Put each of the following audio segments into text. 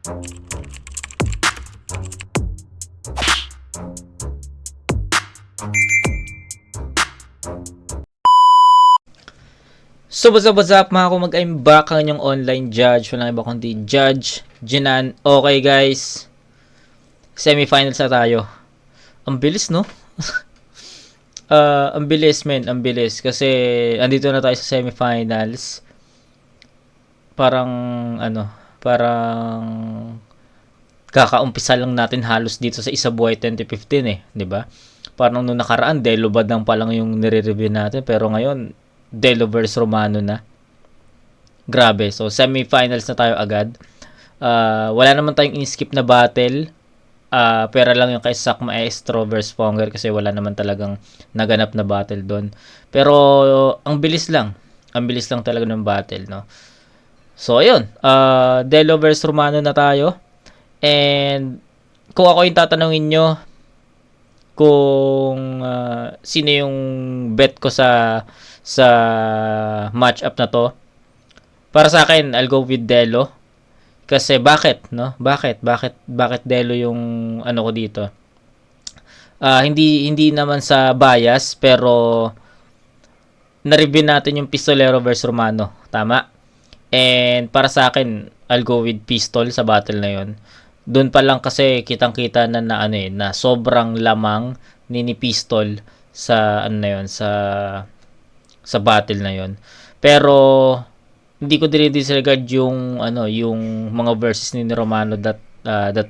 So what's up mga kumag, I'm back ang inyong online judge. Walang iba kundi Judge Jinan. Okay guys, semifinals na tayo. Ang bilis no? Ang bilis men, ang bilis. Kasi andito na tayo sa semifinals. Parang kakaumpisa lang natin halos dito sa Isa Buhay 2015 eh, 'di ba? Parang nung nakaraan, Delo Badang pa lang yung nire-review natin, pero ngayon Delo vs Romano na. Grabe. So, semifinals na tayo agad. Wala naman tayong in-skip na battle. Pera lang yung kay Sak Maestro vs Ponger kasi wala naman talagang naganap na battle doon. Pero, ang bilis lang. Ang bilis lang talaga ng battle, no? So, ayun. Delo vs Romano na tayo. And, kung ako yung tatanungin nyo, kung sino yung bet ko sa match-up na to, para sa akin, I'll go with Delo. Kasi bakit, no? Bakit Delo yung ano ko dito? Hindi naman sa bias, pero na-review natin yung Pistolero versus Romano, tama? And para sa akin, I'll go with Pistol sa battle na yon. Doon pa lang kasi kitang-kita na sobrang lamang ni Pistol sa sa battle na yon. Pero hindi ko dinidisregard yung yung mga verses ni Romano that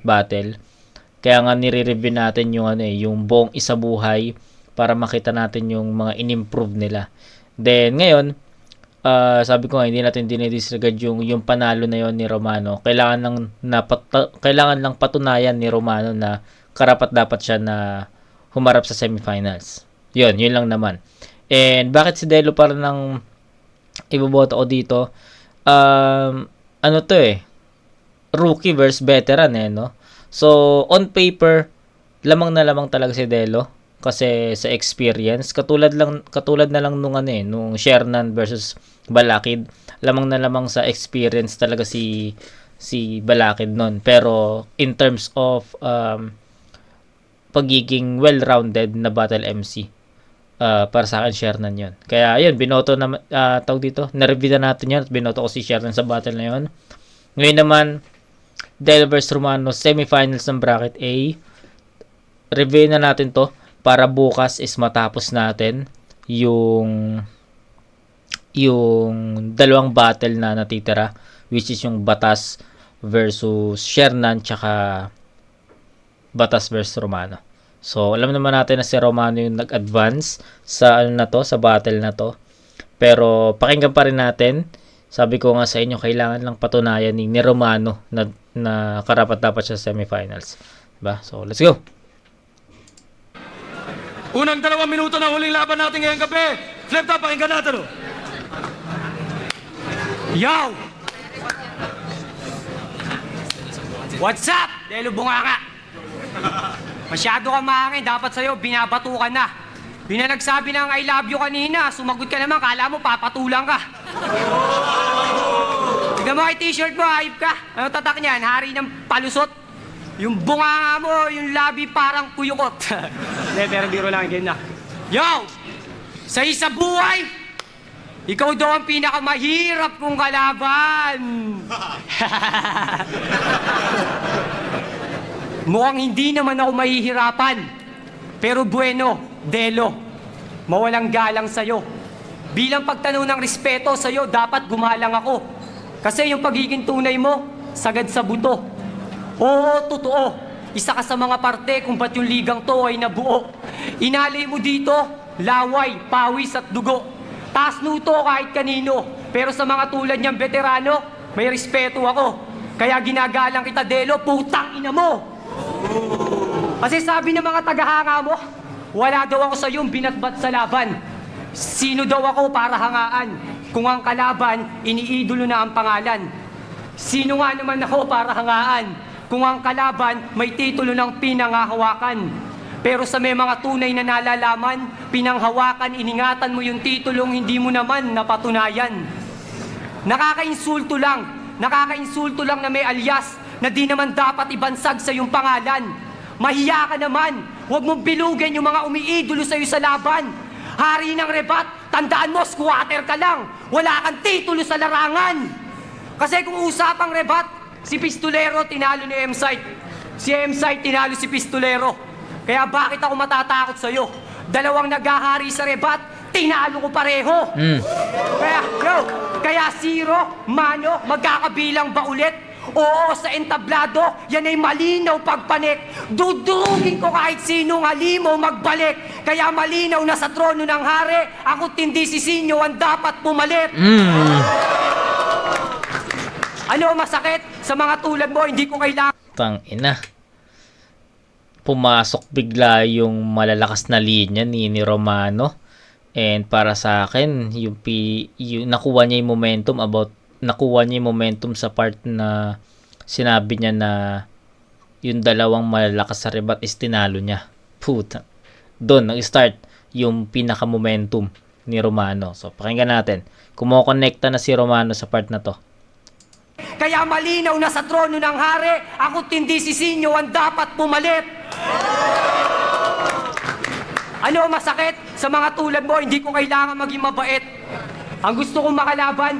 battle. Kaya nga nire-review natin yung buong Isa Buhay para makita natin yung mga in-improve nila. Then ngayon, sabi ko nga hindi natin dinidisregard yung panalo na yon ni Romano. Kailangan lang patunayan ni Romano na karapat dapat siya na humarap sa semifinals. Yun lang naman. And bakit si Delo para nang iboboto ko dito? Rookie versus veteran no? So, on paper, lamang na lamang talaga si Delo kasi sa experience, katulad na lang nung Shernan versus Balakid, lamang na lamang sa experience talaga si Balakid nun. Pero in terms of pagiging well-rounded na battle MC, para sa akin Shernan yun. Kaya yun, binoto na na-review na natin yun at binoto ko si Shernan sa battle na yun. Ngayon naman, Delo vs Romano semifinals ng bracket A. Review na natin to para bukas is matapos natin yung dalawang battle na natitira, which is yung Batas versus Shernan tsaka Batas versus Romano. So, alam naman natin na si Romano yung nag-advance sa sa battle na to. Pero pakinggan pa rin natin. Sabi ko nga sa inyo, kailangan lang patunayan ni Romano na karapat dapat siya sa semifinals. Diba? So, let's go. Unang 2 minuto na huling laban natin ngayong gabi. Flip top, pakinggan natin. Yo! What's up? Delo Bunganga. Masyado ka maangin, dapat sa'yo binabatukan na. Binanagsabi ng I love you kanina, sumagot ka naman, kala mo papatulang ka. Tignan mo kay t-shirt mo, hayop ka. Ano tatak niyan? Hari ng palusot. Yung bunganga mo, yung labi parang kuyukot. Pero biro lang, game na. Yo! Sa Isa Buhay, ikaw daw ang pinakamahirap kong kalaban. Mukhang hindi naman ako mahihirapan. Pero bueno, Delo, mawalang galang sa'yo. Bilang pagtanaw ng respeto sa'yo, dapat gumalang ako. Kasi yung pagiging tunay mo, sagad sa buto. Oo, totoo. Isa ka sa mga parte kung ba't yung ligang to ay nabuo. Inalay mo dito, laway, pawis at dugo. Taas nuto kahit kanino. Pero sa mga tulad niyang veterano, may respeto ako. Kaya ginagalang kita, Delo, putang ina mo. Kasi sabi ng mga tagahanga mo, wala daw ako sa iyong binatbat sa laban. Sino daw ako para hangaan? Kung ang kalaban, iniidolo na ang pangalan. Sino nga naman ako para hangaan? Kung ang kalaban, may titulo ng pinanghahawakan. Pero sa may mga tunay na nalalaman, pinanghawakan, iningatan mo yung titulong hindi mo naman napatunayan. Nakakainsulto lang na may alias na di naman dapat ibansag sa iyong pangalan. Mahiya ka naman. Huwag mong bilugin yung mga umiidolo sa iyo sa laban. Hari ng rebat, tandaan mo, squatter ka lang. Wala kang titulo sa larangan. Kasi kung usapang rebat, si Pistolero tinalo ni M-Sight. Si M-Sight tinalo si Pistolero. Kaya bakit ako matatakot sa iyo? Dalawang naghahari sa rebat, tinalo ko pareho. Kaya zero, mano, magkakabilang ba ulit? Oo, sa entablado, yan ay malinaw pagpanik. Dudurugin ko kahit sinong halimaw magbalik. Kaya malinaw na sa trono ng hari, ako't hindi si Sinyo ang dapat pumalit. Ano masakit? Sa mga tulad mo, hindi ko kailangan. Tang ina. Pumasok bigla yung malalakas na linya ni Romano. And para sa akin, yung nakuha niya yung momentum sa part na sinabi niya na yung dalawang malalakas sa rebat is tinalo niya. Puta. Doon nag-start yung pinaka-momentum ni Romano. So, pakinggan natin. Kumokonekta na si Romano sa part na to. Kaya malinaw na sa trono ng hari, ako't hindi si Sinyo ang dapat pumalit. Ano masakit? Sa mga tulad mo, hindi ko kailangan maging mabait. Ang gusto kong makalaban,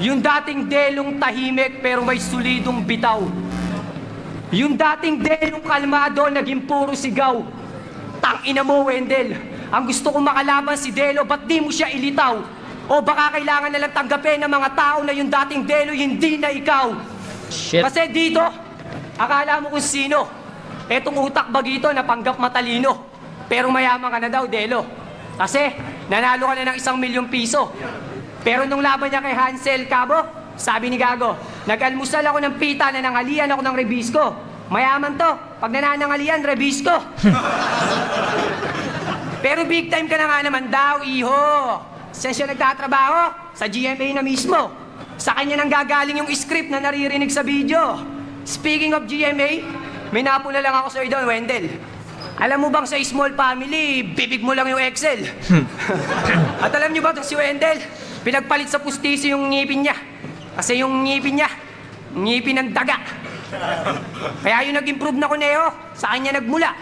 yung dating delong tahimik pero may solidong bitaw. Yung dating delong kalmado, naging puro sigaw. Tangina mo, Wendell. Ang gusto kong makalaban si Delo, ba't di mo siya ilitaw? O baka kailangan nalang tanggapin ng mga tao na yung dating Delo, hindi na ikaw. Shit. Kasi dito, akala mo kung sino. Etong utak bagito na panggap matalino. Pero mayaman ka na daw, Delo. Kasi nanalo ka na ng 1,000,000 piso. Pero nung laban niya kay Hansel Cabo, sabi ni Gago, nag-almusal ako ng pita na nangalian ako ng Rebisco. Mayaman to. Pag nananangalian, Rebisco. Pero big time ka na nga naman daw, iho. Saan siya nagtatrabaho? Sa GMA na mismo. Sa kanya nang gagaling yung script na naririnig sa video. Speaking of GMA, may napula lang ako sa'yo doon, Wendell. Alam mo bang sa small family, bibig mo lang yung Excel? At alam niyo ba si Wendell, pinagpalit sa pustiso yung ngipin niya. Kasi yung ngipin niya, ngipin ng daga. Kaya yung nag-improve na Cuneo, sa kanya nagmula.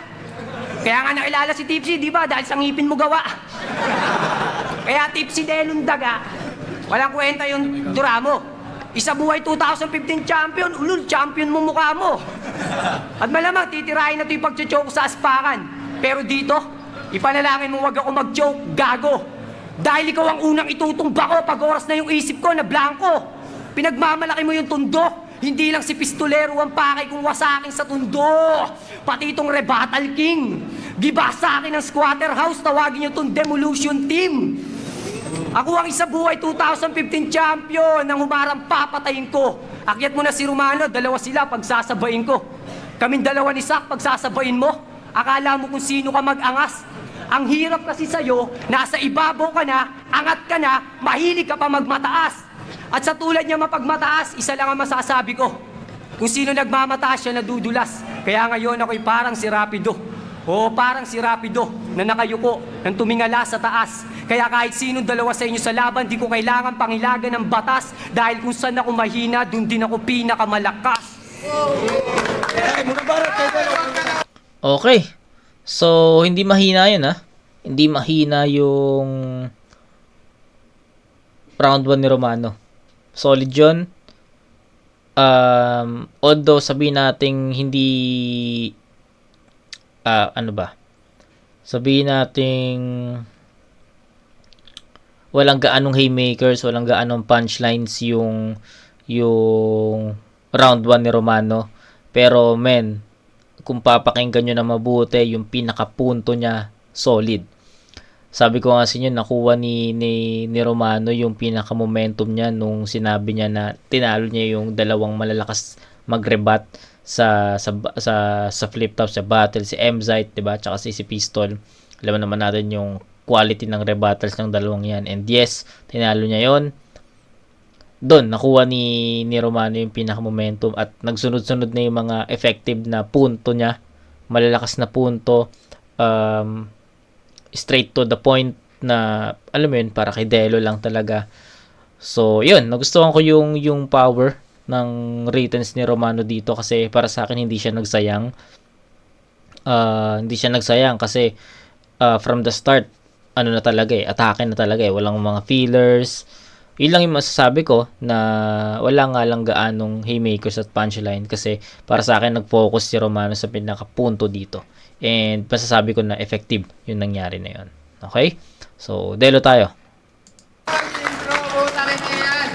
Kaya nga nakilala si Tipsy, di ba? Dahil sa ngipin mo gawa. Kaya Tipsy Delong daga, walang kwenta yung Duramo. Isa buhay 2015 champion, ulul, champion mo mukha mo. At malamang titirahin na ito yung pag-choke sa aspakan. Pero dito, ipanalangin mo wag ako mag-choke, gago. Dahil ikaw ang unang itutumba ko pag oras na yung isip ko na blanco. Pinagmamalaki mo yung tundo. Hindi lang si Pistolero ang pakay kung wasakin sa tundo. Pati itong Rebatal King. Giba sa akin ng squatter house, tawagin nyo itong Demolition Team. Ako ang isa buhay 2015 champion nang humarang papatayin ko. Akyat mo na si Romano, dalawa sila pagsasabayin ko. Kaming dalawa ni Sak pagsasabayin mo. Akala mo kung sino ka mag-angas. Ang hirap kasi sa'yo, nasa ibabaw ka na, angat ka na, mahilig ka pa magmataas. At sa tulad niya mapagmataas, isa lang ang masasabi ko. Kung sino nagmamataas siya nadudulas. Kaya ngayon ako'y parang si Rapido. O parang si Rapido na nakayuko, nang tumingala sa taas. Kaya kahit sinong dalawa sa inyo sa laban, di ko kailangan pangilagan ng batas. Dahil kung saan ako mahina, dun din ako pinakamalakas. Okay. So, hindi mahina yun, ha? Hindi mahina yung round 1 ni Romano. Solid yun. Although, sabihin natin hindi... ano ba? Sabihin natin walang gaanong haymakers, walang gaanong punchlines yung round 1 ni Romano. Pero, men, kung papakinggan nyo na mabuti, yung pinakapunto niya, solid. Sabi ko nga sa inyo, nakuha ni Romano yung pinaka-momentum niya nung sinabi niya na tinalo niya yung dalawang malalakas magrebat sa flip top, sa battle, si M-Sight, diba? Tsaka si Pistol. Alam naman natin yung quality ng rebattles ng dalawang yan. And yes, tinalo niya yon. Doon, nakuha ni Romano yung pinaka-momentum at nagsunod-sunod na yung mga effective na punto niya. Malalakas na punto. Straight to the point na, alam mo yun, para kay Delo lang talaga. So, yun. Nagustuhan ko yung power ng returns ni Romano dito kasi para sa akin hindi siya nagsayang. Hindi siya nagsayang kasi from the start ano na talaga atake na talaga walang mga fillers. Yun lang yung masasabi ko na wala nga lang gaanong haymakers at punchline kasi para sa akin nag-focus si Romano sa pinakapunto dito. And masasabi ko na effective yung nangyari na yun. Okay? So, Delo tayo. Bro, utakin niya yan.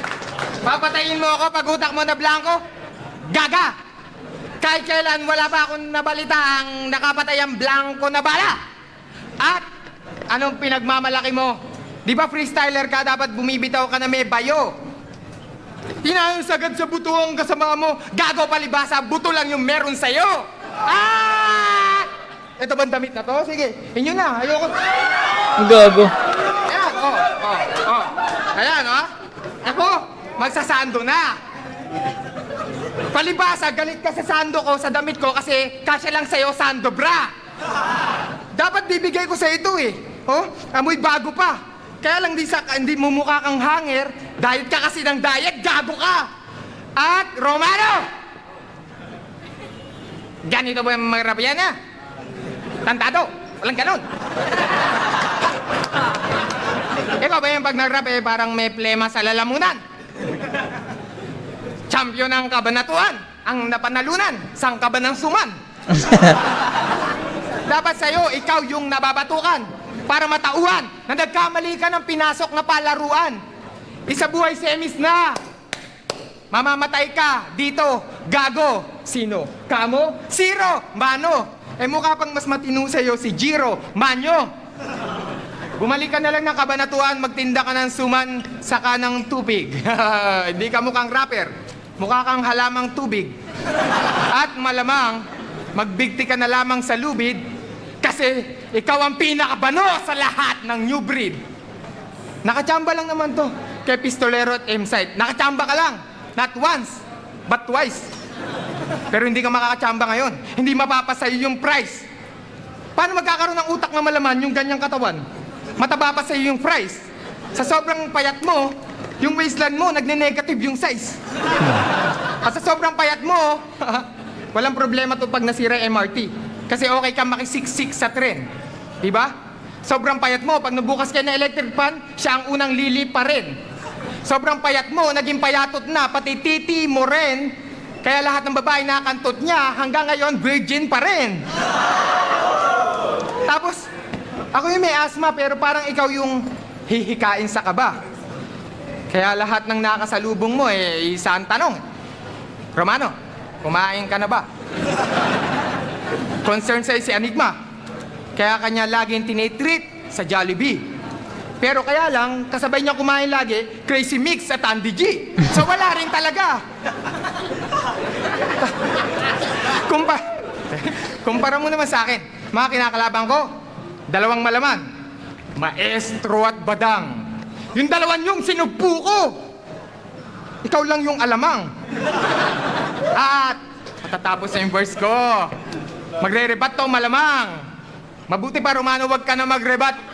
Papatayin mo ako pag utak mo na blanco? Gaga! Kahit kailan wala pa akong nabalita ang nakapatay ang blanco na bala. At anong pinagmamalaki mo? Di ba freestyler ka, dapat bumibitaw ka na may bayo? Tinayong sagad sa buto ang kasama mo. Gago palibasa, buto lang yung meron sa'yo. Ah! Ito bang damit na to? Sige, inyo na. Ayoko. Gago. Ayan, oh. Ayan, oh. Ako, magsasando na. Palibasa, galit ka sa sando ko, sa damit ko, kasi kasya lang sa'yo, sando bra. Dapat bibigay ko sa ito eh. Oh, amoy bago pa. Kaya lang hindi mo mukha kang hanger, diet ka kasi ng diet, gago ka. At, Romano! Ganito ba yung mga rap yan, ha? Tantado, walang ganon. Ikaw ba yung pag nag-rap parang may plema sa lalamunan? Champion ng kabanatuan, ang napanalunan, sang kabanang suman. Dapat sa'yo, ikaw yung nababatukan para matauhan na nagkamali ka ng pinasok na palaruan. Isa buhay semis na. Mamamatay ka dito, gago. Sino? Kamo? Zero, Mano. Mukha pang mas matino sa'yo si Jiro, Manyo. Bumalik ka na lang ng kabanatuan, magtinda ka ng suman sa kanang tubig. Hindi ka mukhang rapper, mukha kang halamang tubig. At malamang, magbigti ka na lamang sa lubid kasi ikaw ang pinakabano sa lahat ng new breed. Nakachamba lang naman to kay Pistolero at M-Site. Nakachamba ka lang, not once, but twice. Pero hindi ka makakachamba ngayon. Hindi mapapasayo yung price. Paano magkakaroon ng utak na malaman yung ganyang katawan? Mataba pa sa'yo yung price. Sa sobrang payat mo, yung waistline mo, nagne-negative yung size. At sa sobrang payat mo, walang problema to pag nasira yung MRT. Kasi okay ka makisiksik sa tren. Diba? Sobrang payat mo, pag nabukas ka ng electric fan, siya ang unang lili pa rin. Sobrang payat mo, naging payatot na, pati titi mo rin. Kaya lahat ng babae nakakantot niya, hanggang ngayon, virgin pa rin. Tapos, ako yung may asthma, pero parang ikaw yung hihikain sa kaba. Kaya lahat ng nakasalubong mo, isang tanong. Romano, kumain ka na ba? Concern sa'yo si Enigma. Kaya kanya laging tinitreat sa Jollibee. Pero kaya lang, kasabay niya kumain lagi, Crazy Mix at Andy G. So wala rin talaga. Kumpara mo naman sa akin, mga kinakalaban ko, dalawang malaman, Maestro at Badang. Yung dalawan yung sinugpo ko. Ikaw lang yung alamang. At matatapos na yung verse ko. Magre-rebat to malamang. Mabuti pa, Romano, wag ka na magrebat.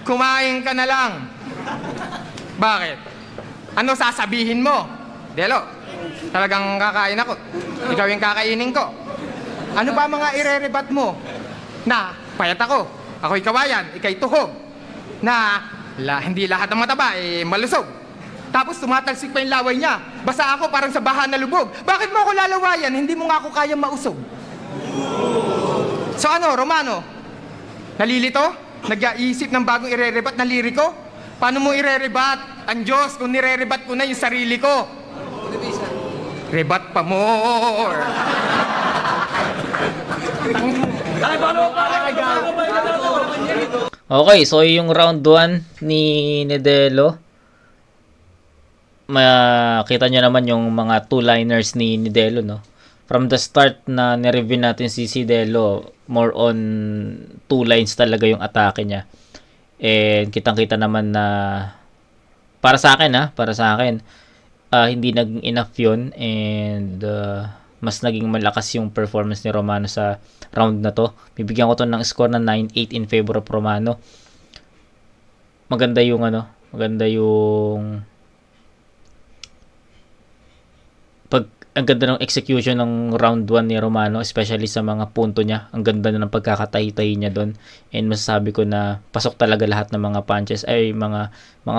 Kumain ka na lang. Bakit? Ano sasabihin mo? Delo, talagang kakain ako. Ikaw yung kakainin ko. Ano ba mga ire-rebat mo? Na, payat ako. Ako'y kawayan, ikay tuhog. Na, hindi lahat ng mataba, malusog. Tapos tumatalsik pa yung laway niya. Basta ako parang sa baha na lubog. Bakit mo ako lalawayan? Hindi mo nga ako kaya mausog. So ano, Romano? Nalilito? Nag-iisip ng bagong ire-rebat na liriko? Paano mo ire-rebat ang Diyos kung nire-rebat ko na yung sarili ko? Rebat pa more. Okay, so yung round 1 ni Nidelo. Makita nyo naman yung mga two-liners ni Delo, no? From the start na nireview natin si Delo, more on two lines talaga yung atake niya. And kitang-kita naman na para sa akin, hindi naging enough yun. And mas naging malakas yung performance ni Romano sa round na to. Bibigyan ko to ng score na 9-8 in favor of Romano. Maganda yung ang ganda ng execution ng round 1 ni Romano, especially sa mga punto niya. Ang ganda na ng pagkakatahi-tahi niya doon. And masasabi ko na pasok talaga lahat ng mga punches, ay mga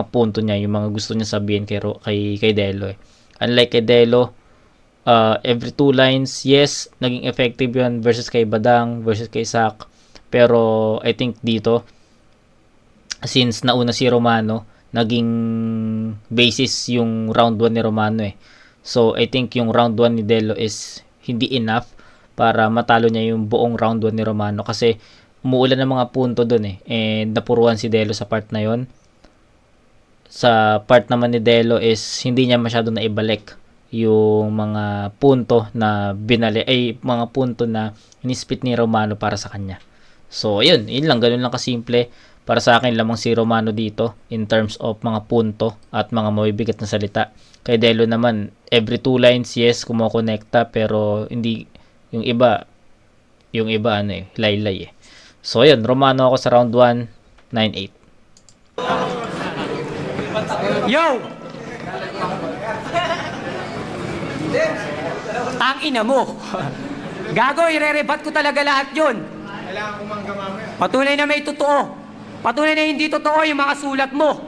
punto niya, yung mga gusto niya sabihin kay Delo. Unlike kay Delo, every 2 lines, yes, naging effective yun versus kay Badang, versus kay Sak. Pero I think dito, since nauna si Romano, naging basis yung round 1 ni Romano So, I think yung round 1 ni Delo is hindi enough para matalo niya yung buong round 1 ni Romano kasi umuulan ng mga punto dun and napuruan si Delo sa part na yon. Sa part naman ni Delo is hindi niya masyado na ibalik yung mga punto na mga punto na inispit ni Romano para sa kanya. So, ayun, yun lang, ganun lang kasimple. Para sa akin, lamang si Romano dito in terms of mga punto at mga mabibigat na salita. Kay Delo naman, every 2 lines, yes, kumokonekta, pero hindi, yung iba, laylay So, ayun, Romano ako sa round 1, 9-8. Yo! Tangina mo! Gago, irerebat ko talaga lahat yun. Patunay na may totoo. Patunay na hindi totoo yung mga sulat mo.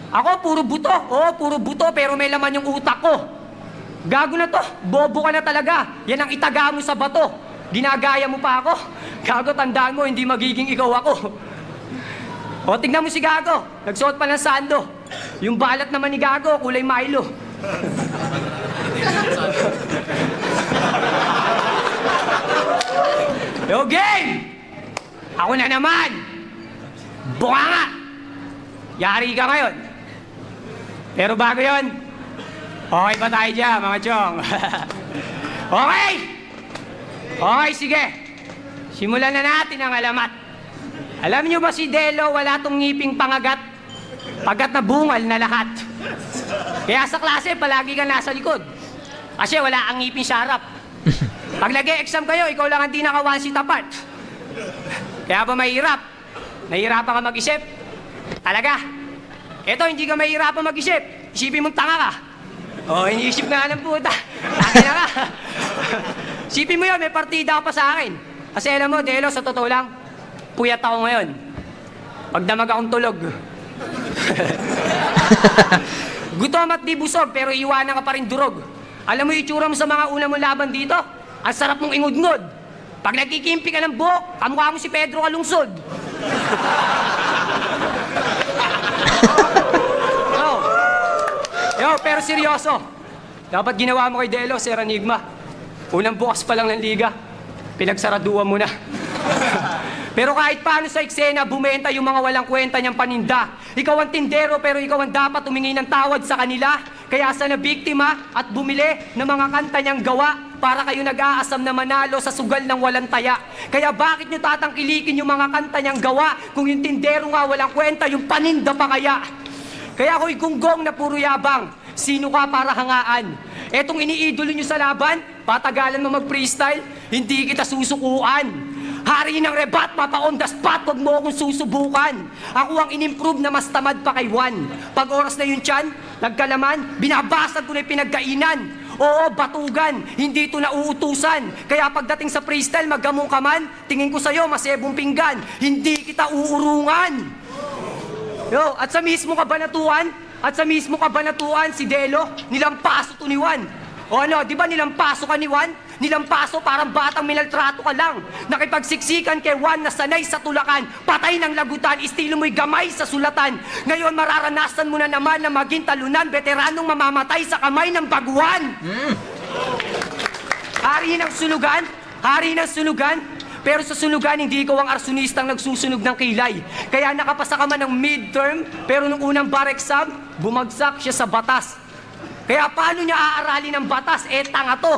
Ako, puro buto. Oo, puro buto, pero may laman yung utak ko. Gago na to. Bobo ka na talaga. Yan ang itaga mo sa bato. Ginagaya mo pa ako. Gago, tandaan mo, hindi magiging ikaw ako. O, tignan mo si Gago. Nagsuot pa ng sando. Yung balat naman ni Gago, kulay Milo. Yo, game! Ako na naman! Bunga nga! Yari ka ngayon. Pero bago yon, okay ba tayo dyan, mga chong? Okay! Okay, sige. Simulan na natin ang alamat. Alam niyo ba si Delo, wala tong ngiping pangagat? Pagat na bungal na lahat. Kaya sa klase, palagi ka nasa likod. Kasi wala ang ngipin sa harap. Pag nag-e-exam kayo, ikaw lang ang di naka 1 seat apart. Kaya ba mahirap? Nahihirapan ka mag-isip? Talaga? Eto, hindi ka mahihirapan mag-isip. Isipin mong tanga ka. O, iniisip na ng puta. Tanga na ka. Isipin mo yun, may partida ka pa sa akin. Kasi alam mo, Delo, sa totoo lang, puyat ako ngayon. Pagdamag akong tulog. Gutom at di busog, pero iwanan ka pa rin durog. Alam mo yung itsura mo sa mga una mong laban dito? Ang sarap mong ingod-ngod. Pag nagkikimpi ka ng buhok, kamukha mo si Pedro Calungsod. Yo, pero seryoso. Dapat ginawa mo kay Delo, Sir Enigma. Unang bukas pa lang ng liga, pinagsaraduan mo na. Pero kahit paano sa eksena, bumenta yung mga walang kwenta niyang paninda. Ikaw ang tindero, pero ikaw ang dapat humingi ng tawad sa kanila. Kaya sa nabiktima at bumili ng mga kanta niyang gawa para kayo nag-aasam na manalo sa sugal ng walang taya. Kaya bakit niyo tatangkilikin yung mga kanta niyang gawa kung yung tindero nga walang kwenta, yung paninda pa kaya? Kaya ako'y gunggong na puro yabang. Sino ka para hangaan? Etong iniidolo niyo sa laban, patagalan mo mag-freestyle, hindi kita susukuan. Hari ng rebat, mapa on the spot, wag mo akong susubukan. Ako ang inimprove na mas tamad pa kay Juan. Pag oras na yung tiyan, nagkalaman, binabasag ko na yung pinagkainan. Oo, batugan, hindi ito nauutusan. Kaya pagdating sa freestyle, maggamong ka man, tingin ko sa'yo, masebong pinggan, hindi kita uurungan. Yo, at sa mismo kabanatuan, si Delo, nilampaso to ni Juan. O ano, di ba nilampaso ka ni Juan? Nilampaso parang batang minaltrato ka lang. Nakipagsiksikan kay Juan na sanay sa tulakan, patay ng lagutan, estilo mo'y gamay sa sulatan. Ngayon mararanasan mo na naman na maging talunan, veteranong mamamatay sa kamay ng baguhan. Hari ng sulugan, pero sa sulugan, hindi ikaw ang arsonistang nagsusunog ng kilay. Kaya nakapasa ka man ng midterm, pero nung unang bar exam, bumagsak siya sa batas. Kaya paano niya aaralin ng batas? Tanga to.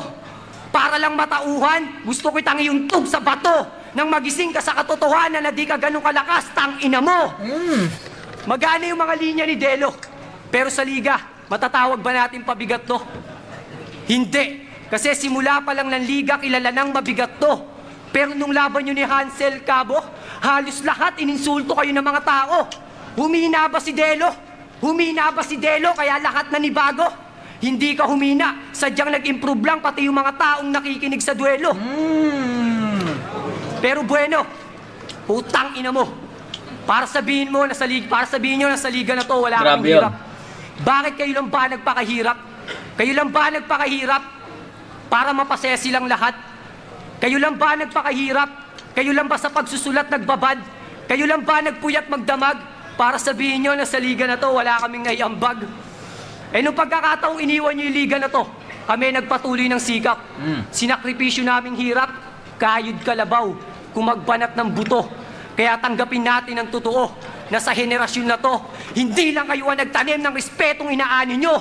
Para lang matauhan, gusto ko itangiyuntog sa bato nang magising ka sa katotohanan na di ka ganun kalakas, tangina mo. Magana yung mga linya ni Delo. Pero sa liga, matatawag ba natin pabigat to? Hindi. Kasi simula pa lang ng liga, kilala nang mabigat to. Pero nung laban nyo ni Hansel Cabo, halos lahat ininsulto kayo ng mga tao. Humina ba si Delo? Kaya lahat na nibago? Hindi ka humina. Sadyang nag-improve lang pati yung mga taong nakikinig sa duelo. Pero bueno, putang ina mo. Para sabihin nyo na sa liga na to, wala Grabe kang yun. hirap. Bakit kayo lang ba nagpakahirap? Kayo lang ba nagpakahirap para mapasaya silang lahat? Kayo lang ba nagpakahirap? Kayo lang ba sa pagsusulat nagbabad? Kayo lang ba nagpuyat magdamag para sabihin nyo na sa liga na to, wala kaming naiambag? Nung pagkakataong iniwan nyo yung liga na to, kami nagpatuloy ng sikap. Sinakripisyo naming hirap, kayod kalabaw, kumagbanat ng buto. Kaya tanggapin natin ang totoo na sa henerasyon na to, hindi lang kayo ang nagtanim ng respetong inaani nyo.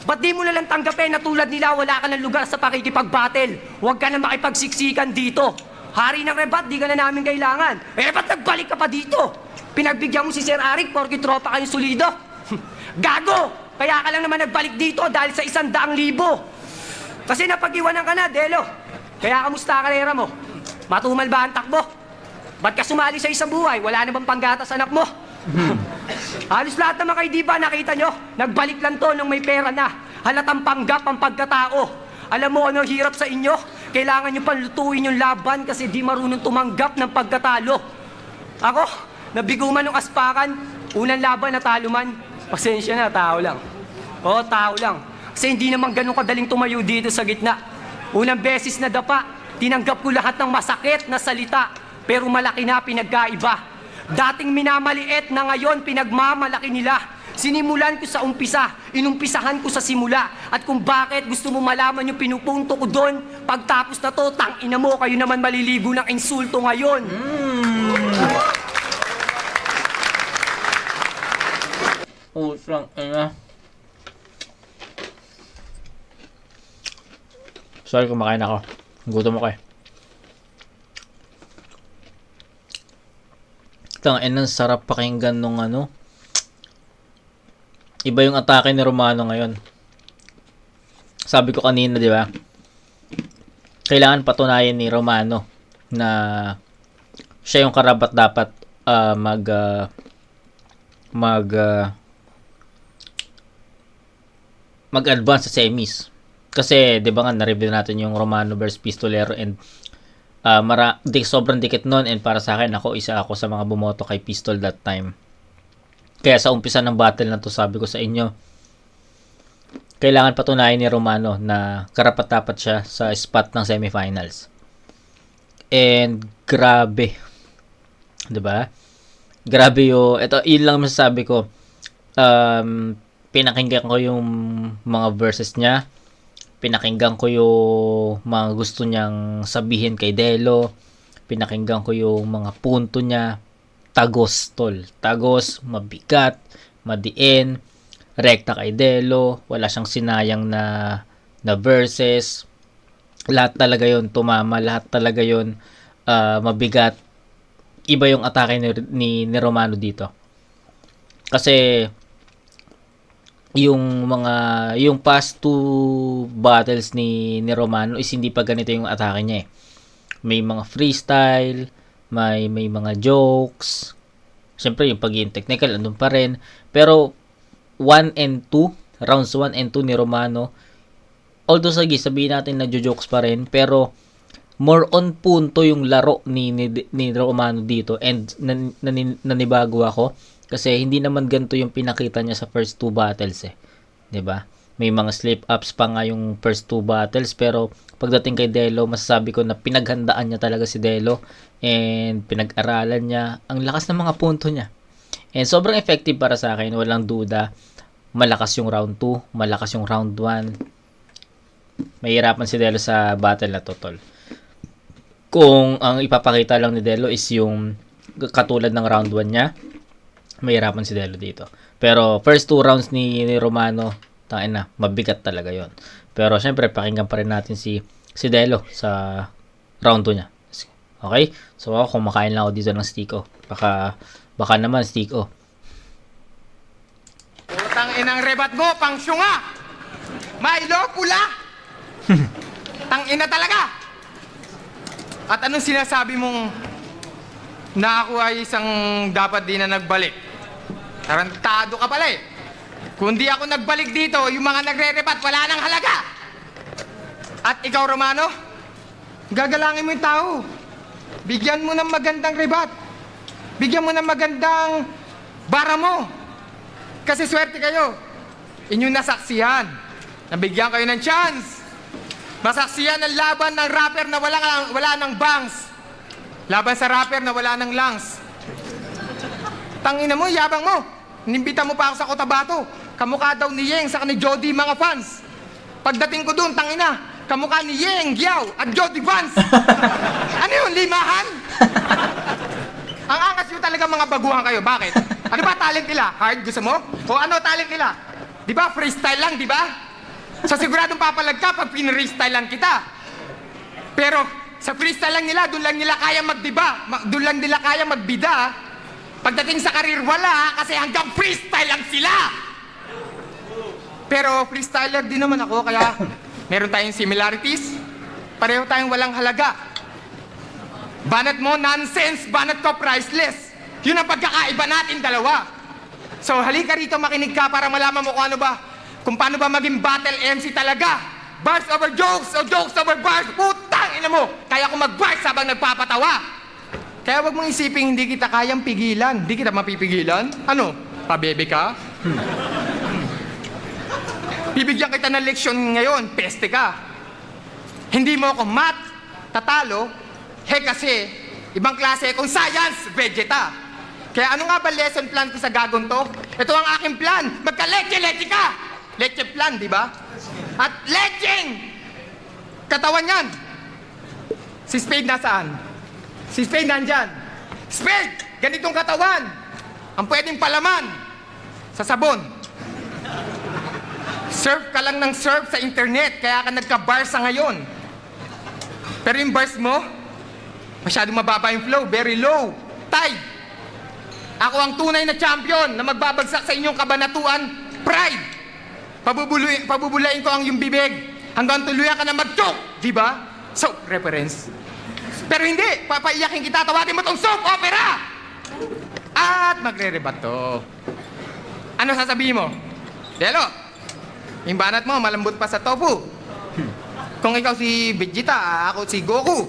Ba't di mo na lang tanggapin na tulad nila wala ka ng lugar sa pakikipag-battle? Huwag ka na makipagsiksikan dito. Hari ng rebat, di ka na namin kailangan. Ba't nagbalik ka pa dito? Pinagbigyan mo si Sir Arik porque tropa kayong solido? Gago! Kaya ka lang naman nagbalik dito dahil sa 100,000. Kasi napag-iwanan ka na, Delo. Kaya kamusta ang karera mo? Matumal ba ang takbo? Ba't ka sumali sa isang buhay? Wala na bang panggatas anak mo? Halos lahat naman kayo, di ba, nakita nyo? Nagbalik lang to nung may pera na. Halatang panggap ang pagkatao. Alam mo ano hirap sa inyo? Kailangan nyo pang lutuin yung laban kasi di marunong tumanggap ng pagkatalo. Ako, nabiguman ng aspakan. Unang laban na talo man. Pasensya na, tao lang. Oo, tao lang. Kasi hindi naman ganun kadaling tumayo dito sa gitna. Unang beses na dapa, tinanggap ko lahat ng masakit na salita. Pero malaki na pinagkaiba. Dating minamaliit na ngayon pinagmamalaki nila. Sinimulan ko sa umpisa, inumpisahan ko sa simula. At kung bakit gusto mo malaman yung pinupunto ko doon, pagtapos na to, tangina mo, kayo naman maliligo ng insulto ngayon. Usang ina. Sorry, kumakain ako. Gutom ako eh. Ang sarap pakinggan nung ano. Iba yung atake ni Romano ngayon. Sabi ko kanina, di ba? Kailangan patunayan ni Romano na siya yung karapat dapat mag-advance sa semis. Kasi, di ba nga, na-review natin yung Romano versus Pistolero and sobrang dikit nun, and para sa akin, isa ako sa mga bumoto kay Pistol that time. Kaya sa umpisa ng battle na to, sabi ko sa inyo, kailangan patunayan ni Romano na karapat-dapat siya sa spot ng semifinals. And grabe. 'Di ba? Grabe yun lang masasabi ko. Pinakinggan ko yung mga verses niya. Pinakinggan ko yung mga gusto niyang sabihin kay Delo. Pinakinggan ko yung mga punto niya. Tagos, tol. Tagos, mabigat, madiin, rekta kay Delo. Wala siyang sinayang na verses. Lahat talaga yon tumama. Lahat talaga yon mabigat. Iba yung atake ni Romano dito. Kasi yung past two battles ni Romano is hindi pa ganito yung atake niya eh. May mga freestyle, may mga jokes. Siyempre yung pagiging technical andun pa rin. Pero 1 and 2, rounds 1 and 2 ni Romano, although sabihin natin nagjo-jokes pa rin, pero more on punto yung laro ni Romano dito, and nanibago ako. Kasi hindi naman ganito yung pinakita niya sa first two battles eh. 'Di ba? May mga slip-ups pa nga yung first two battles, pero pagdating kay Delo, masasabi ko na pinaghandaan niya talaga si Delo and pinag-aralan niya. Ang lakas ng mga punto niya. And sobrang effective para sa akin, walang duda. Malakas yung round 2, malakas yung round 1. Mahirapan si Delo sa battle na to, tol. Kung ang ipapakita lang ni Delo is yung katulad ng round 1 niya, mahirapan si Delo dito. Pero first two rounds ni Romano, tangin na, mabigat talaga yon. Pero syempre, pakinggan pa rin natin si Delo sa round 2 niya. Okay? So ako, kumakain lang ako dito ng stiko. Baka naman stiko. Putang inang rebat mo, pang syunga! Milo, pula! Tang ina talaga! At anong sinasabi mong na ako ay isang dapat di na nagbalik? Tarantado ka pala eh. Kung di ako nagbalik dito, yung mga nagre-rebat, wala nang halaga. At ikaw, Romano, gagalangin mo yung tao. Bigyan mo ng magandang rebat. Bigyan mo ng magandang bara mo. Kasi swerte kayo. Inyong nasaksihan. Nabigyan kayo ng chance. Masaksihan ang laban ng rapper na wala ng bangs. Laban sa rapper na wala ng lungs. Tangina mo, yabang mo. Inimbita mo pa ako sa Cotabato. Kamukha daw ni Yeng sa ni Jody mga fans. Pagdating ko doon, tangina, kamukha ni Yeng, Giao at Jody fans. Ano yun, limahan? Ang angas nyo talaga mga baguhan kayo. Bakit? Ano ba talent nila? Hard, gusto mo? O ano talent nila? Di ba freestyle lang, di ba? So siguradong papalag ka pag pinreestylean kita. Pero sa freestyle lang nila, doon lang nila kaya magdiba. Doon lang nila kaya magbida. Pagdating sa karir, wala. Kasi hanggang freestyle lang sila. Pero freestyler din naman ako, kaya meron tayong similarities. Pareho tayong walang halaga. Banat mo, nonsense. Banat ko, priceless. Yun ang pagkakaiba natin dalawa. So halika rito, makinig ka para malaman mo kung paano ba maging battle MC talaga. Bars over jokes o jokes over bars. Putang ina mo, kaya ko mag-bars habang nagpapatawa. Kaya wag mong isiping hindi kita kayang pigilan. Hindi kita mapipigilan. Ano? Pabebe ka? Bibigyan kita ng leksyon ngayon, peste ka. Hindi mo ako math, tatalo, kasi ibang klase kung science, vegeta. Kaya ano nga ba lesson plan ko sa gagong to? Ito ang aking plan, magka-leche ka! Leche plan, di ba? At lecheng! Katawan yan. Si Spade nasaan? Si Spade nandyan. Spade, ganitong katawan. Ang pwedeng palaman sa sabon. Surf ka lang ng surf sa internet, kaya ka nagka-barsa ngayon. Pero yung bars mo, masyadong mababa yung flow, very low. Tide. Ako ang tunay na champion na magbabagsak sa inyong kabanatuan, pride. Pabubulain ko ang iyong bibig hanggang tuluyan ka na mag-choke, di ba? Soap reference. Pero hindi, papaiyakin kita, tawagin mo tong soap opera! At magre-rebat to. Ano sasabihin mo? Delo, yung banat mo, malambot pa sa tofu. Kung ikaw si Vegeta, ako si Goku.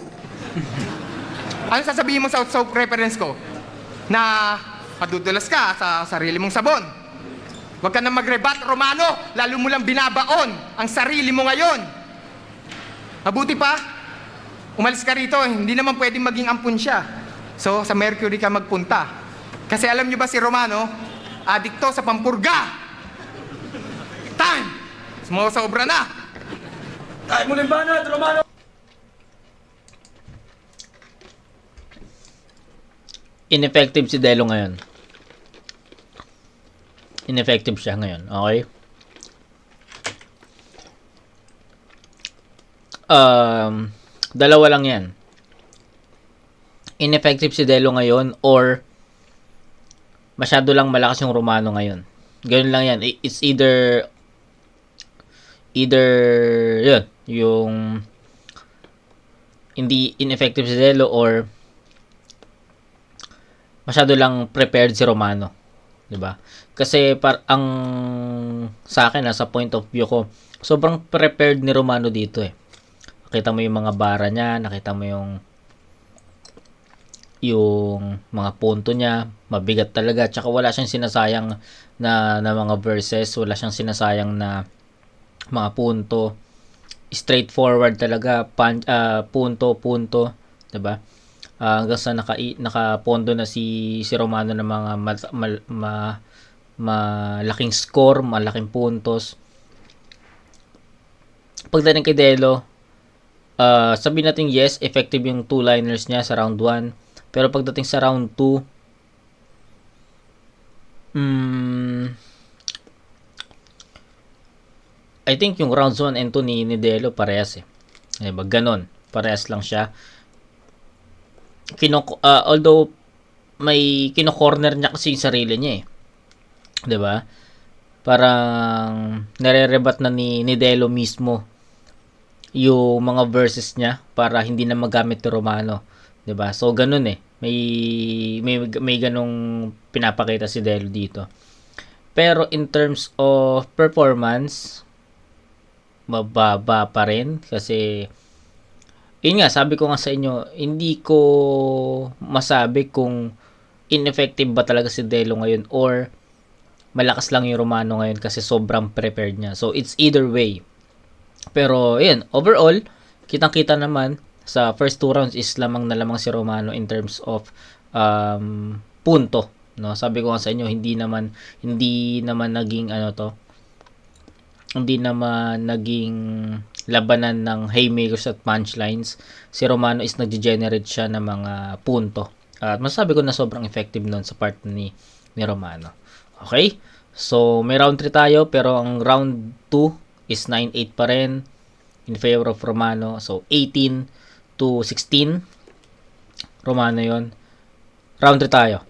Ano sasabihin mo sa soap reference ko? Na madudulas ka sa sarili mong sabon. Huwag ka na mag-rebat, Romano. Lalo mo lang binabaon ang sarili mo ngayon. Mabuti pa, umalis ka rito. Hindi naman pwedeng maging ampun siya. So, sa Mercury ka magpunta. Kasi alam nyo ba si Romano, adikto sa pampurga. Time! Sumosobra na! Kahit mo rin banat, Romano! Ineffective si Delo ngayon. Ineffective siya ngayon, okay? Dalawa lang yan. Ineffective si Delo ngayon or masyado lang malakas yung Romano ngayon. Ganun lang yan. It's either yun, yung hindi ineffective si Delo or masyado lang prepared si Romano, 'di ba? Kasi ang sa akin sa point of view ko, sobrang prepared ni Romano dito eh. Nakita mo yung mga bara niya, nakita mo yung mga punto niya, mabigat talaga, tsaka wala siyang sinasayang na mga verses, wala siyang sinasayang na mga punto, straightforward talaga, punto, 'di ba? Hanggang sa nakapondo na si Romano ng mga malaking score, malaking puntos. Pagdating kay Delo, sabihin natin yes, effective yung two-liners niya sa round 1. Pero pagdating sa round 2, I think yung rounds 1 and 2 ni Delo parehas eh. Diba? Ganon. Parehas lang siya. Although may kino-corner niya kasi yung sarili niya eh. 'Di ba? Parang nare-rebat na ni Delo mismo yung mga verses niya para hindi na magamit ni Romano, 'di ba? So ganun eh. May ganung pinapakita si Delo dito. Pero in terms of performance, mababa pa rin kasi yun nga, sabi ko nga sa inyo, hindi ko masabi kung ineffective ba talaga si Delo ngayon or malakas lang yung Romano ngayon kasi sobrang prepared niya. So, it's either way. Pero, yun, overall, kitang-kita naman sa first 2 rounds is lamang na lamang si Romano in terms of punto. No? Sabi ko nga sa inyo, hindi naman naging hindi naman naging labanan ng haymakers at punchlines. Si Romano is nag-generate siya ng mga punto. At masasabi ko na sobrang effective nun sa part ni Romano. Okay? So, may round 3 tayo, pero ang round 2 is 9-8 pa rin in favor of Romano. So, 18-16. Romano yon. Round 3 tayo.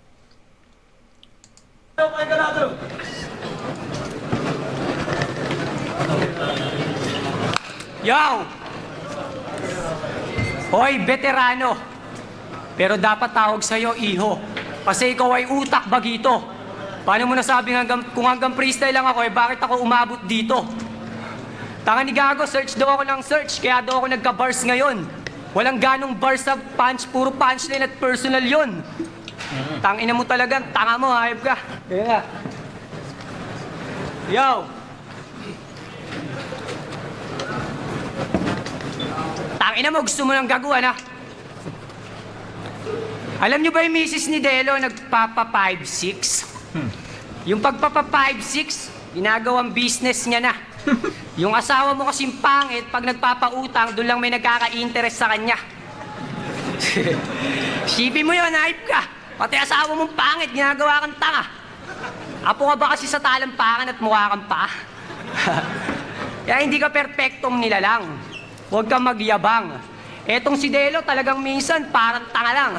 Yo! Hoy, veterano! Pero dapat tawag sa'yo, iho. Kasi ikaw ay utak bagito. Paano mo nasabing kung hanggang freestyle lang ako, bakit ako umabot dito? Tanga ni Gago, search daw ako ng search, kaya daw ako nagka-bars ngayon. Walang ganong bars sa punch, puro punchline at personal yon. Tangina mo talagang, tanga mo, hayop ka. Kaya nga. Yo! Tangina mo, gusto mo ng gaguan, ha? Alam nyo ba yung misis ni Delo nagpapa 5'6"? Yung pagpapa 5'6", ginagawang business niya na. Yung asawa mo kasing pangit, pag nagpapautang, doon lang may nagkaka-interest sa kanya. Sipin mo yun, hype ka. Pati asawa mong pangit, ginagawa kang tanga. Apo ka ba kasi sa talampakan at mukha kang pa? Kaya hindi ka perpektong nilalang. Huwag kang magyabang. Etong si Delo talagang minsan parang tanga lang.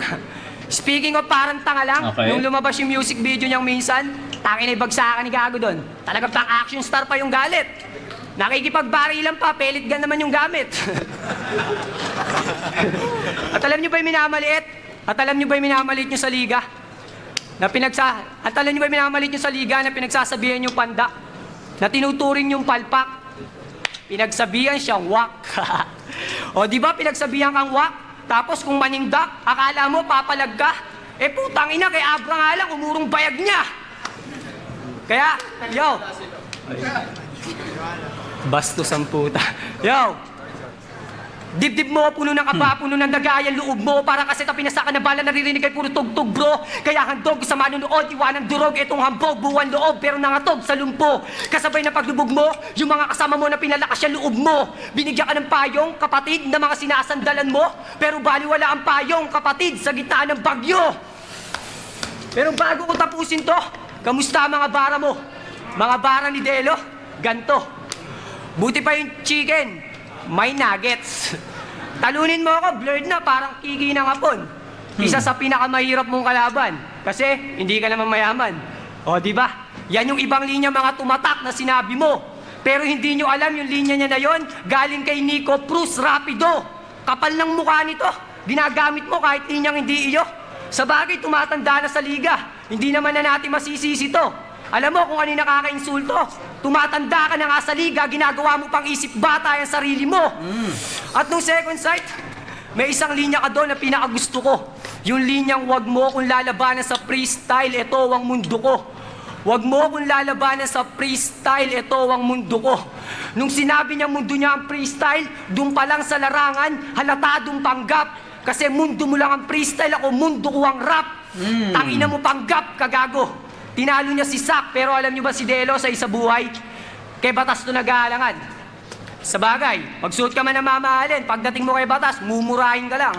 Speaking of parang tanga lang, Okay. nung lumabas yung music video niyang minsan, tangin ay bagsakan ni Gago doon. Talagang pang action star pa yung galit. Nakikipagbarilan pa, pellet gun naman yung gamit. At alam niyo ba yung minamaliit? At alam niyo ba yung minamaliit niyo sa liga? At alam niyo ba yung minamaliit niyo sa liga na pinagsasabihan yung panda? Na tinuturing yung palpak? Pinagsabihan siyang wak. O di ba pinagsabihan kang wak? Tapos kung maningdak, akala mo papalag ka? Eh putang ina, kay Abra nga lang, umurong bayag niya. Kaya, yo. Bastos ang puta. Yo. Dibdib mo, puno ng kaba, puno ng dagayan, loob mo, para kasi tapinasakan na bala, naririnig ay puro tugtog bro. Kaya handog sa manunood, iwanang durog, itong hambog, buwan loob, pero nangatog sa lumpo. Kasabay na paglubog mo, yung mga kasama mo na pinalakas yung loob mo. Binigyan ka ng payong, kapatid, na mga sinasandalan mo, pero baliwala ang payong, kapatid, sa gitna ng bagyo. Pero bago ko tapusin to, kamusta mga bara mo? Mga bara ni Delo, ganto. Buti pa yung chicken. May nuggets. Talunin mo ako, blurred na, parang kiki ng hapon. Isa sa pinakamahirap mong kalaban. Kasi, hindi ka naman mayaman. O, di ba? Yan yung ibang linya mga tumatak na sinabi mo. Pero hindi nyo alam yung linya niya na yon, galing kay Nico Cruz Rapido. Kapal ng mukha nito. Ginagamit mo kahit linyang hindi iyo. Sa bagay, tumatanda na sa liga. Hindi naman na natin masisisi to. Alam mo kung ano yung nakaka-insulto? Tumatanda ka na nga sa liga, ginagawa mo pang isip bata yung sarili mo. At nung second sight, may isang linya ka doon na pinakagusto ko. Yung linyang wag mo kung lalabanan sa freestyle, ito ang mundo ko. Wag mo kung lalabanan sa freestyle, ito ang mundo ko. Nung sinabi niya mundo niya ang freestyle, doon pa lang sa larangan, halatadong panggap. Kasi mundo mo lang ang freestyle, ako mundo ko ang rap. Tangina mo panggap, kagago. Tinalo niya si Sak, pero alam niyo ba si Delo sa isa buhay? Kay Batas to nag-aalangan. Sa bagay, magsuot ka man ng mamahalin, pagdating mo kay Batas, mumurahin ka lang.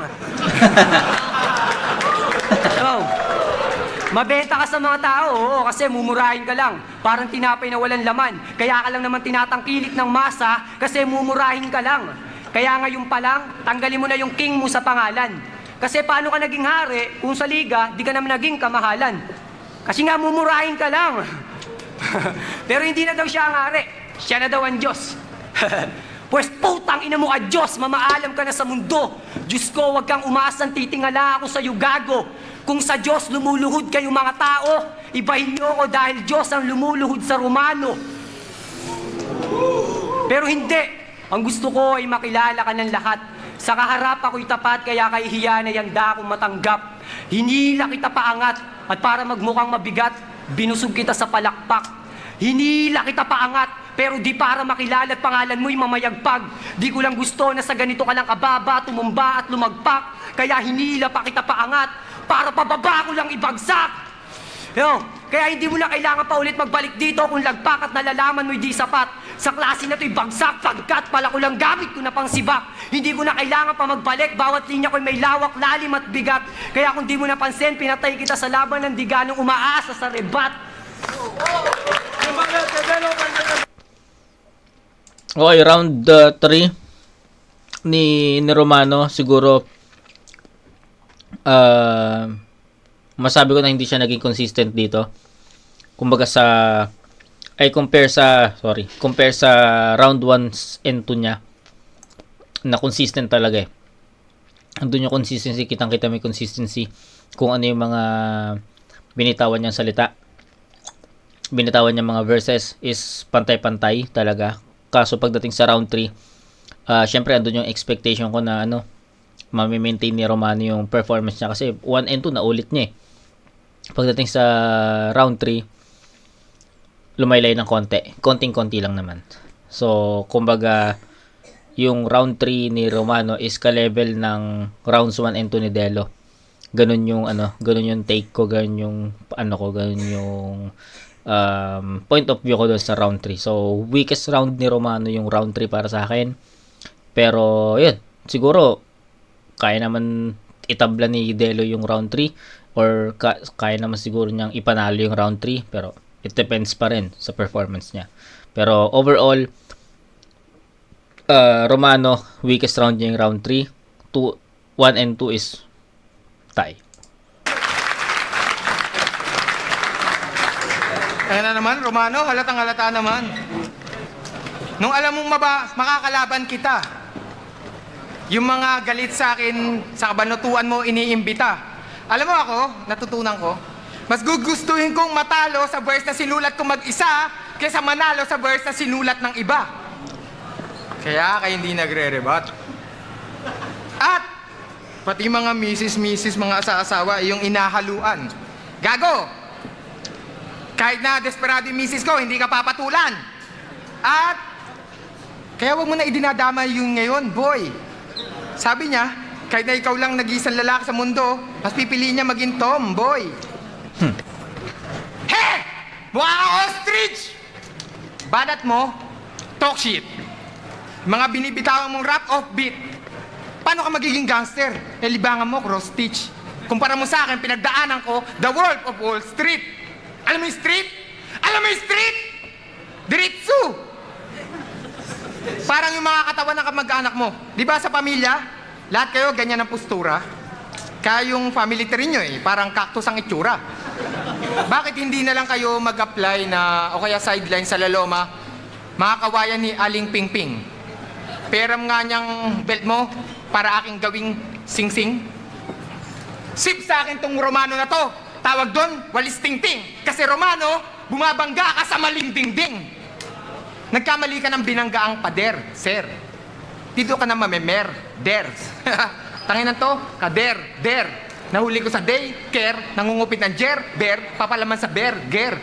So, mabenta ka sa mga tao, oo, kasi mumurahin ka lang. Parang tinapay na walang laman. Kaya ka lang naman tinatangkilik ng masa, kasi mumurahin ka lang. Kaya ngayon pa lang, tanggalin mo na yung king mo sa pangalan. Kasi paano ka naging hari kung sa liga, di ka naman naging kamahalan? Kasi nga mumurahin ka lang. Pero hindi na daw siya ang hari. Siya na daw ang Diyos. Pues putang ina mo ka Diyos, mamaalam ka na sa mundo. Diyos ko, wag kang umaasang titingala ako sa iyo gago. Kung sa Diyos lumuluhod kayong mga tao, ibahin niyo ako dahil Diyos ang lumuluhod sa Romano. Pero hindi. Ang gusto ko ay makilala ka ng lahat. Sa kaharap ako'y tapat, kaya kahihiya na yanda akong matanggap. Hinila kita paangat, at para magmukhang mabigat, binusog kita sa palakpak. Hinila kita paangat, pero di para makilala at pangalan mo'y mamayagpag. Di ko lang gusto na sa ganito ka lang kababa, tumumba at lumagpak. Kaya hinila pa kita paangat, para pababa ko lang ibagsak. Yo, kaya hindi mo na kailangan pa ulit magbalik dito kung lagpak at nalalaman mo'y di sapat. Sa klase na to'y bagsak, pagkat pala ko lang gamit ko na pang sibak. Hindi ko na kailangan pa magbalik, bawat linya ko'y may lawak, lalim at bigat. Kaya kung di mo napansin, pinatay kita sa laban ng di ganong umaasa sa rebat. Okay, round 3 ni Romano, siguro masabi ko na hindi siya naging consistent dito. Kumbaga compare sa round 1 and 2 niya na consistent talaga eh. Andun yung consistency, kitang-kita may consistency kung ano yung mga binitawan niyang salita. Binitawan niyang mga verses is pantay-pantay talaga. Kaso pagdating sa round 3, syempre andun yung expectation ko na mami-maintain ni Romano yung performance niya kasi 1 and 2 na ulit niya eh. Pagdating sa round 3, lumaylay ng konting-konti lang naman. So, kumbaga, yung round 3 ni Romano is ka-level ng rounds 1 and 2 ni Delo. Ganun yung take ko, ganun yung point of view ko doon sa round 3. So, weakest round ni Romano yung round 3 para sa akin. Pero, yun, siguro, kaya naman itabla ni Delo yung round 3 or kaya naman siguro niyang ipanalo yung round 3. Pero, it depends pa rin sa performance niya. Pero, overall, Romano, weakest round niya yung round 3. 1 and 2 is tie. Ayan na naman, Romano, halatang halata naman. Nung alam mong makakalaban kita, yung mga galit sa akin, sa kabanutuan mo, iniimbita. Alam mo ako, natutunan ko, mas gugustuhin kong matalo sa verse na sinulat ko mag-isa kaysa manalo sa verse na sinulat ng iba. Kaya kayo hindi nagre-rebat. At, pati mga misis, mga asa-asawa, yung inahaluan. Gago! Kahit na desperado yung misis ko, hindi ka papatulan. At, kaya wag mo na idinadama yung ngayon, boy. Sabi niya, kahit na ikaw lang nag-iisang lalaki sa mundo, mas pipiliin niya maging tomboy. He! Mukha ka ostrich! Badat mo, talk shit. Mga binibitawan mong rap offbeat. Paano ka magiging gangster? Libangan mo, cross-stitch. Kumpara mo sa akin, pinagdaanan ko, the world of Wall Street. Alam mo yung street? Alam mo yung street? Diritsu! Parang yung mga katawan ng kamag-anak mo. Di ba sa pamilya, lahat kayo ganyan ang postura? Kaya yung family tree nyo parang cactus ang itsura. Bakit hindi na lang kayo mag-apply na, o kaya sideline sa Laloma, mga kawayan ni Aling Pingping? Peram nga niyang belt mo para aking gawing sing-sing? Sip sa akin tong Romano na to. Tawag doon, walis ting-ting. Kasi Romano, bumabangga ka sa maling dingding. Nagkamali ka ng binanggaang pader, sir. Dito ka na mamemer, ders. Tanginan to, kader, der. Nahuli ko sa day, care, nangungupit ng jer, ber, papalaman sa ger.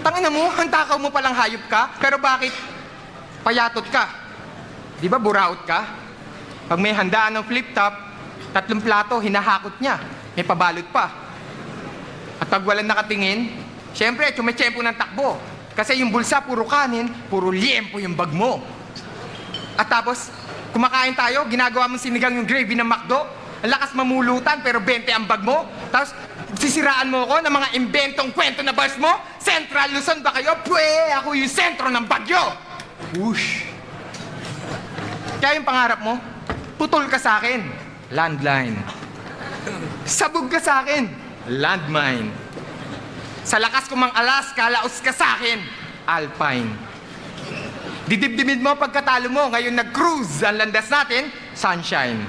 Tanginan mo, ang takaw mo palang hayop ka, pero bakit payatot ka? Di ba buraot ka? Pag may handaan ng flip-top, 3 plato, hinahakot niya. May pabalot pa. At pag walang nakatingin, syempre, tsumetsyempo ng takbo. Kasi yung bulsa, puro kanin, puro liempo yung bag mo. At tapos, kumakain tayo, ginagawa mong sinigang yung gravy ng McDo, ang lakas mamulutan, pero 20 ang bag mo. Tapos, sisiraan mo ako ng mga imbentong kwento na bars mo. Central Luzon ba kayo? Pwe, ako yung sentro ng Bagyo. Whoosh. Kaya yung pangarap mo, putol ka sa akin. Landline. Sabog ka sa akin. Landmine. Sa lakas ko mang alas, kalaos ka sa akin. Alpine. Didibdibin mo pagkatalo mo. Ngayon nag-cruise ang landas natin, sunshine.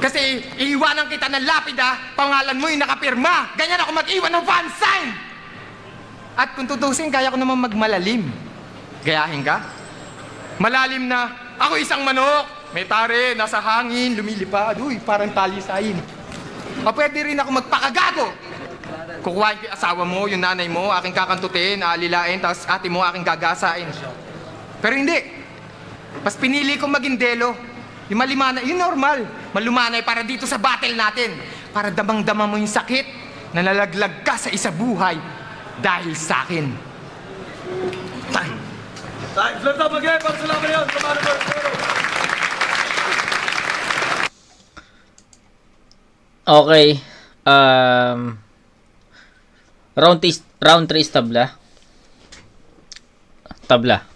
Kasi iiwanan kita ng lapida, pangalan mo yung nakapirma. Ganyan ako mag-iwan ng fan sign. At kung tutusin, kaya ko naman magmalalim. Gayahin ka? Malalim na, ako isang manok. May tare, nasa hangin, lumilipad. Uy, parang talisayin. Pwede rin ako magpakagago. Kukuhain ko yung asawa mo, yung nanay mo, aking kakantutin, aalilain, tapos ate mo aking gagasain. Pero hindi. Mas pinili kong maging delo. Yung malimanay, yung normal. Malumanay para dito sa battle natin. Para damang-dama mo yung sakit na nalaglag ka sa isa buhay dahil sa akin. Time. Time, flip top again para sa laban yun. Romano versus Delo. Okay. Round 3 is tabla. Tabla.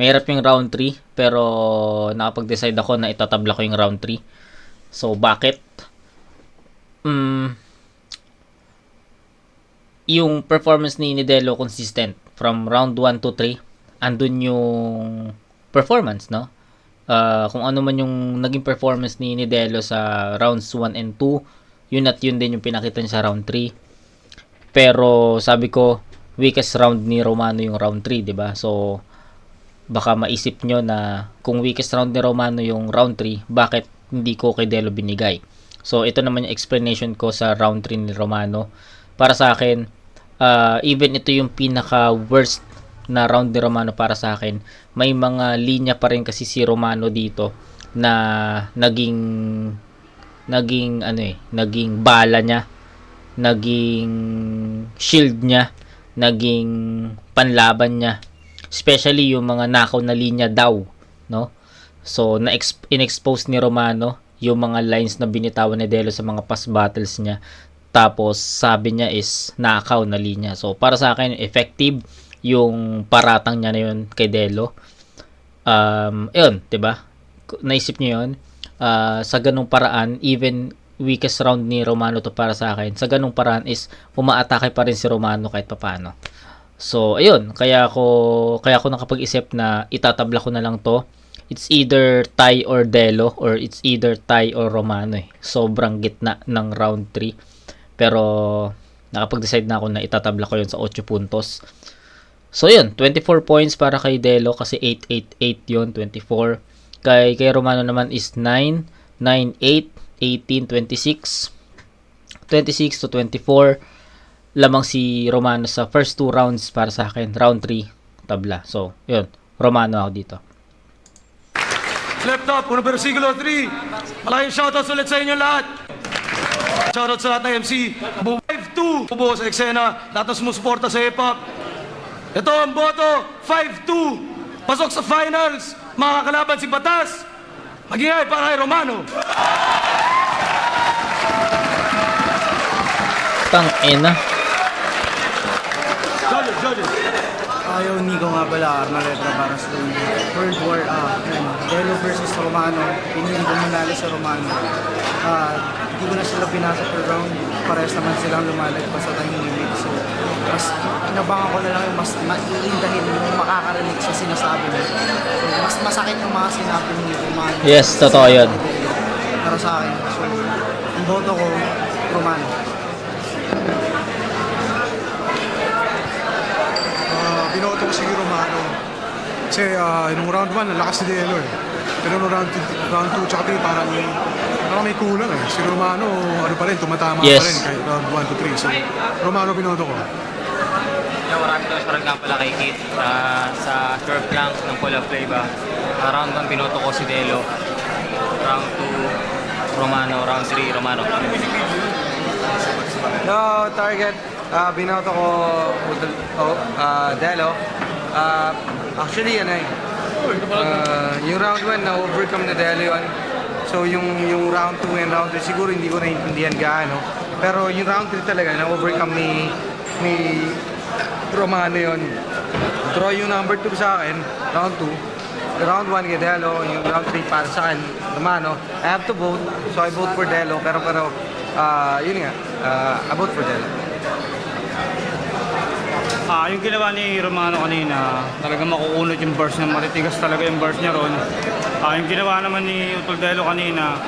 Mahirap yung round 3, pero nakapag-decide ako na itatabla ko yung round 3. So, bakit? Yung performance ni Delo consistent. From round 1 to 3, andun yung performance, no? Kung ano man yung naging performance ni Delo sa rounds 1 and 2, yun at yun din yung pinakita niya sa round 3. Pero, sabi ko, weakest round ni Romano yung round 3, diba? So, baka maisip nyo na kung weakest round ni Romano yung round 3, bakit hindi ko kay Delo binigay? So, ito naman yung explanation ko sa round 3 ni Romano. Para sa akin, even ito yung pinaka-worst na round ni Romano para sa akin, may mga linya pa rin kasi si Romano dito na naging bala niya, naging shield niya, naging panlaban niya. Especially yung mga nakaw na linya daw, no? So, in-expose ni Romano yung mga lines na binitawan ni Delo sa mga past battles niya. Tapos, sabi niya is nakaw na linya. So, para sa akin, effective yung paratang niya na yun kay Delo. Yun, diba? Naisip niyo yun? Sa ganung paraan, even weakest round ni Romano to para sa akin, sa ganung paraan is umaatake pa rin si Romano kahit papaano. So, ayun, kaya ako nakapag-isip na itatabla ko na lang to. It's either tie or Delo, or it's either tie or Romano eh. Sobrang gitna ng round 3. Pero, nakapag-decide na ako na itatabla ko yun sa 8 puntos. So, yun, 24 points para kay Delo kasi 8-8-8 yun, 24. Kay Romano naman is 9, 9-8, 18, 26, 26 to 24. Lamang si Romano sa first 2 rounds para sa akin. Round 3, tabla. So, yun. Romano ako dito. Flip top, unang versikulo 3. Malaking shoutouts ulit sa inyo lahat. Shoutout sa lahat ng MC. 5-2. Bubuo sa eksena. Lahat ng sumusuporta sa hip-hop. Ito ang boto. 5-2. Pasok sa finals. Makakalaban si Batas. Mag-ingay para kay Romano. Tang-ina. Judges. Ayaw Nico nga pala, Armaleta para sa World War Delo versus Romano. Pinili ko manalo sa Romano. Hindi ko na sila pinasa per round. Parehas naman silang lumalagpas sa time limit. So, mas inabangan ko na lang yung mas maiindahin yung makakarinig sa sinasabi mo. So, mas masakit yung mga sinabi ni Romano. Yes, totoo yun. Para sa akin. So, ang boto ko, Romano. Binoto ko si Romano. Kasi nung round 1, nalakas si Delo eh. Pero nung round 2 tsaka 3, parang may kulang eh. Si Romano, ano pa rin, tumatama Yes. pa rin kahit round 1 to 3. So, Romano binoto ko. Maraming shoutout nga pala kay Kit sa short planks ng Pula Flavor. Round 1 binoto ko si Delo. Round 2 Romano, round 3 Romano. No, target. Binoto ko Delo. Actually, yung round 1 na-overcome na Delo yun. So, yung round 2 and round 3, siguro hindi ko naiintindihan gaano. Pero yung round 3 talaga, na-overcome ni Romano yun. Draw yung number 2 sa akin, round 2. Round 1 kay Delo, yung round 3 para sa akin, Romano. I have to vote, so I vote for Delo. Pero yun nga, I vote for Delo. Yung ginawa ni Romano kanina, talagang makukunot yung burst niya, matitigas talaga yung burst niya ron. Yung ginawa naman ni Utol Delo kanina,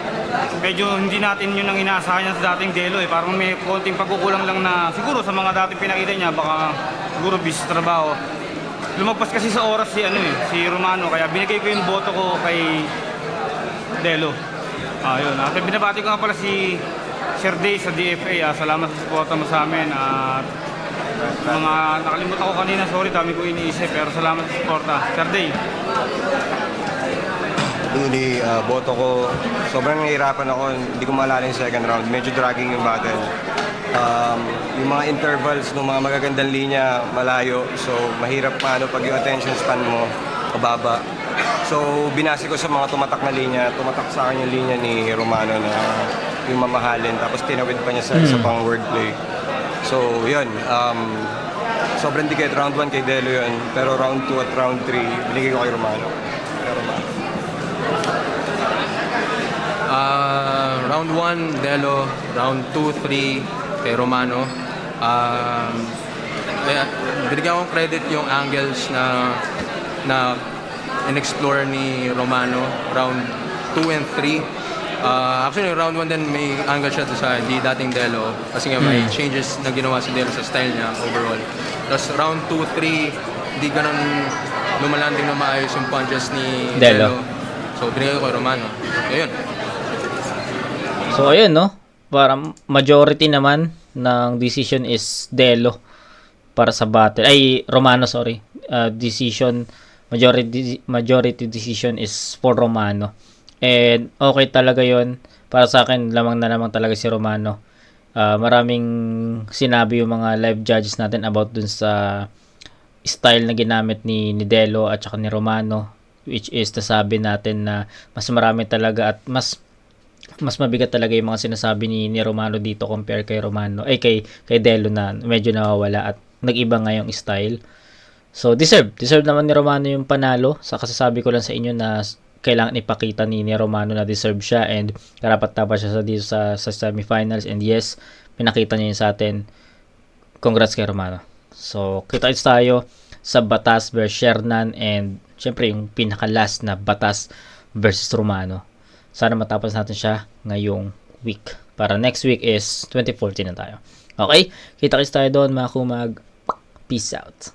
medyo hindi natin yun ang inaasahan niya sa dating Delo Parang may konting pagkukulang lang na siguro sa mga dating pinakita niya, baka siguro busy sa trabaho. Lumagpas kasi sa oras si Romano, kaya binigay ko yung boto ko kay Delo. Yun. At binabati ko nga pala si Sir Day sa DFA. Salamat sa suporta mo sa amin. At mga nakalimutan ko kanina, sorry, dami ko iniisip, pero salamat sa suporta. Sir Day. Duli, boto ko, sobrang nahihirapan ako, hindi ko maalala yung second round. Medyo dragging yung battle. Yung mga intervals ng mga magagandang linya, malayo. So, mahirap paano pag yung attention span mo, mababa. So, binasi ko sa mga tumatak na linya. Tumatak sa akin yung linya ni Romano na yung mamahalin. Tapos tinawid pa niya sa isa pang wordplay. So, yun. Sobrang dikit. Round 1 kay Delo yun. Pero round 2 at round 3, binigay ko kay Romano. Round 1, Delo. Round 2, 3, kay Romano. Binigyan akong credit yung angles na in-explore ni Romano. Round 2 and 3. Actually, round 1 din may angle shot sa di dating Delo. Kasi nga may changes na ginawa si Delo sa style niya overall. Tapos round 2, 3, di ganun lumalanding na maayos yung punches ni Delo. So, binigay ko kay Romano. Ayun. So ayun, no? Para majority naman ng decision is Delo para sa battle. Ay, Romano, sorry. Decision, majority decision is for Romano. And okay talaga yon para sa akin, lamang na lamang talaga si Romano. Maraming sinabi yung mga live judges natin about dun sa style na ginamit ni Delo at saka ni Romano, which is nasabi natin na mas marami talaga at mas mabigat talaga yung mga sinasabi ni Romano dito compare kay Romano kay Delo na medyo nawawala at nag-iba nga yung style. So deserve naman ni Romano yung panalo. Sa kasasabi ko lang sa inyo na kailangan ipakita ni Romano na deserve siya and karapat-dapat siya dito sa semifinals, and yes, pinakita niya yun sa atin. Congrats kay Romano. So kita-kits tayo sa Batas versus Shernan, and syempre yung pinaka-last na Batas versus Romano. Sana matapos natin siya ngayong week. Para next week is 2014 na tayo. Okay? Kita-kits tayo doon, mga kumag. Peace out.